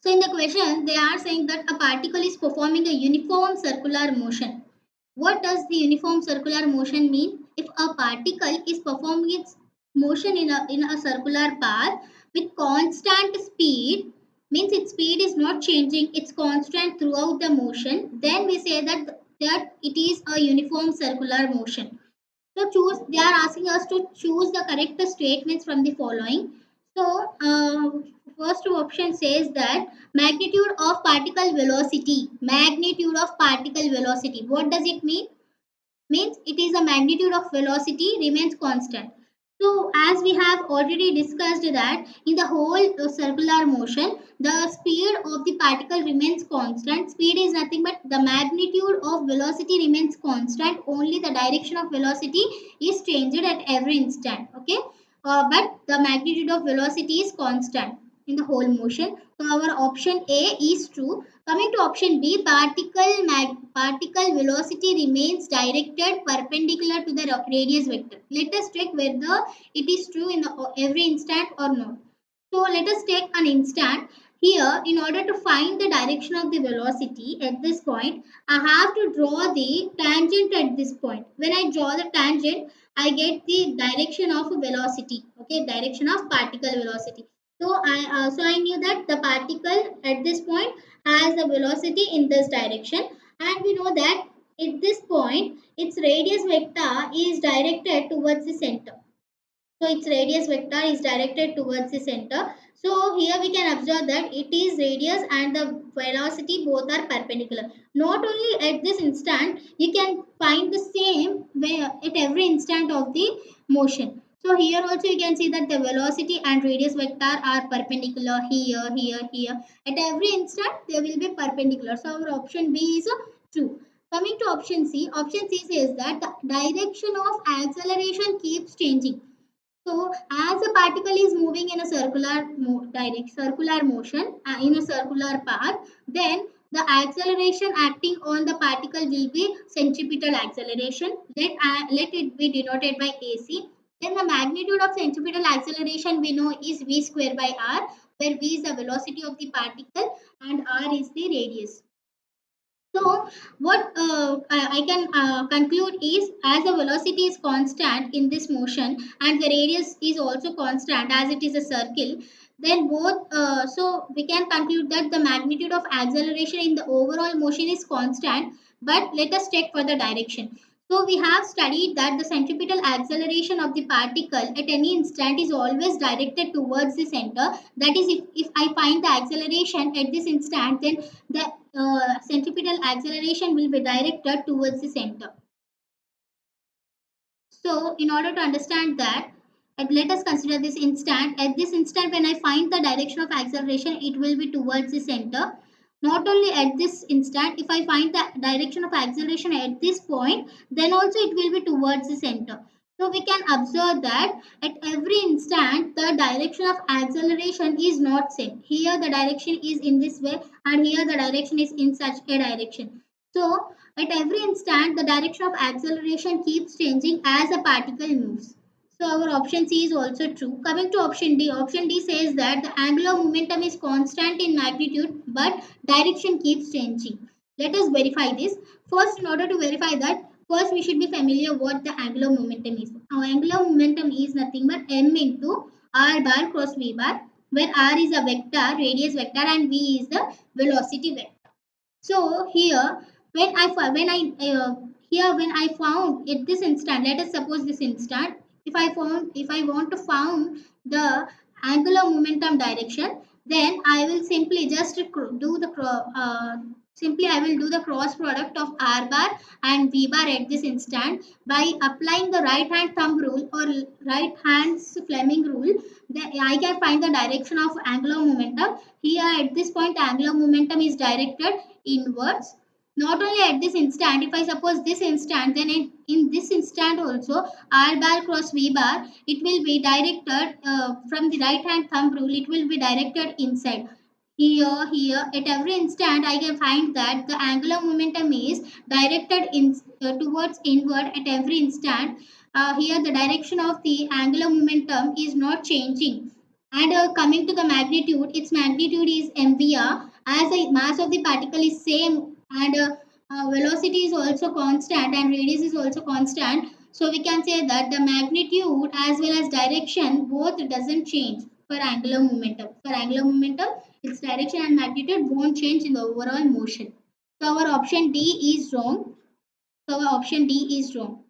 So in the question, they are saying that a particle is performing a uniform circular motion. What does the uniform circular motion mean? If a particle is performing its motion in a circular path with constant speed, means its speed is not changing, it's constant throughout the motion, then we say that it is a uniform circular motion. So choose. They are asking us to choose the correct statements from the following. So first option says that magnitude of particle velocity. Magnitude of particle velocity. What does it mean? Means it is the magnitude of velocity remains constant. So as we have already discussed that in the whole circular motion, the speed of the particle remains constant. Speed is nothing but the magnitude of velocity remains constant. Only the direction of velocity is changed at every instant. Okay, but the magnitude of velocity is constant in the whole motion. So our option A is true. Coming to option B, particle velocity remains directed perpendicular to the radius vector. Let us check whether it is true in every instant or not. So let us take an instant. Here, in order to find the direction of the velocity at this point, I have to draw the tangent at this point. When I draw the tangent, I get the direction of velocity. Okay, direction of particle velocity. So I knew that the particle at this point has the velocity in this direction, and we know that at this point its radius vector is directed towards the center. So its radius vector is directed towards the center. So here we can observe that it is radius and the velocity both are perpendicular. Not only at this instant, you can find the same way at every instant of the motion. So here also you can see that the velocity and radius vector are perpendicular here, here, here. At every instant they will be perpendicular. So our option B is true. Coming to option C says that the direction of acceleration keeps changing. So, as a particle is moving in a circular motion in a circular path, then the acceleration acting on the particle will be centripetal acceleration. Let it be denoted by AC. Then the magnitude of centripetal acceleration we know is v square by r, where v is the velocity of the particle and r is the radius. So, what I can conclude is, as the velocity is constant in this motion and the radius is also constant as it is a circle, then so we can conclude that the magnitude of acceleration in the overall motion is constant. But let us check for the direction. So we have studied that the centripetal acceleration of the particle at any instant is always directed towards the center. That is, if I find the acceleration at this instant, then the centripetal acceleration will be directed towards the center. So, in order to understand that, let us consider this instant. At this instant, when I find the direction of acceleration, it will be towards the center. Not only at this instant, if I find the direction of acceleration at this point, then also it will be towards the center. So we can observe that at every instant, the direction of acceleration is not same. Here the direction is in this way, and here the direction is in such a direction. So at every instant, the direction of acceleration keeps changing as a particle moves. So our option C is also true. Coming to option D says that the angular momentum is constant in magnitude but direction keeps changing. Let us verify this. First, in order to verify that, first we should be familiar what the angular momentum is. Our angular momentum is nothing but m into r bar cross v bar, where r is a vector, radius vector, and v is the velocity vector. So here, when I found at this instant, let us suppose this instant, if I want to found the angular momentum direction, then I will simply just do the simply I will do the cross product of r bar and v bar at this instant by applying the right hand thumb rule or right hand's Fleming rule. Then I can find the direction of angular momentum. Here at this point, angular momentum is directed inwards. Not only at this instant, if I suppose this instant, then in this instant also r bar cross v bar, it will be directed from the right hand thumb rule, it will be directed inside. Here at every instant I can find that the angular momentum is directed towards inward at every instant. Here the direction of the angular momentum is not changing. And coming to the magnitude, its magnitude is mvr, as the mass of the particle is same, and velocity is also constant and radius is also constant. So we can say that the magnitude as well as direction both doesn't change for angular momentum. For angular momentum, its direction and magnitude won't change in the overall motion. So our option D is wrong. So our option D is wrong.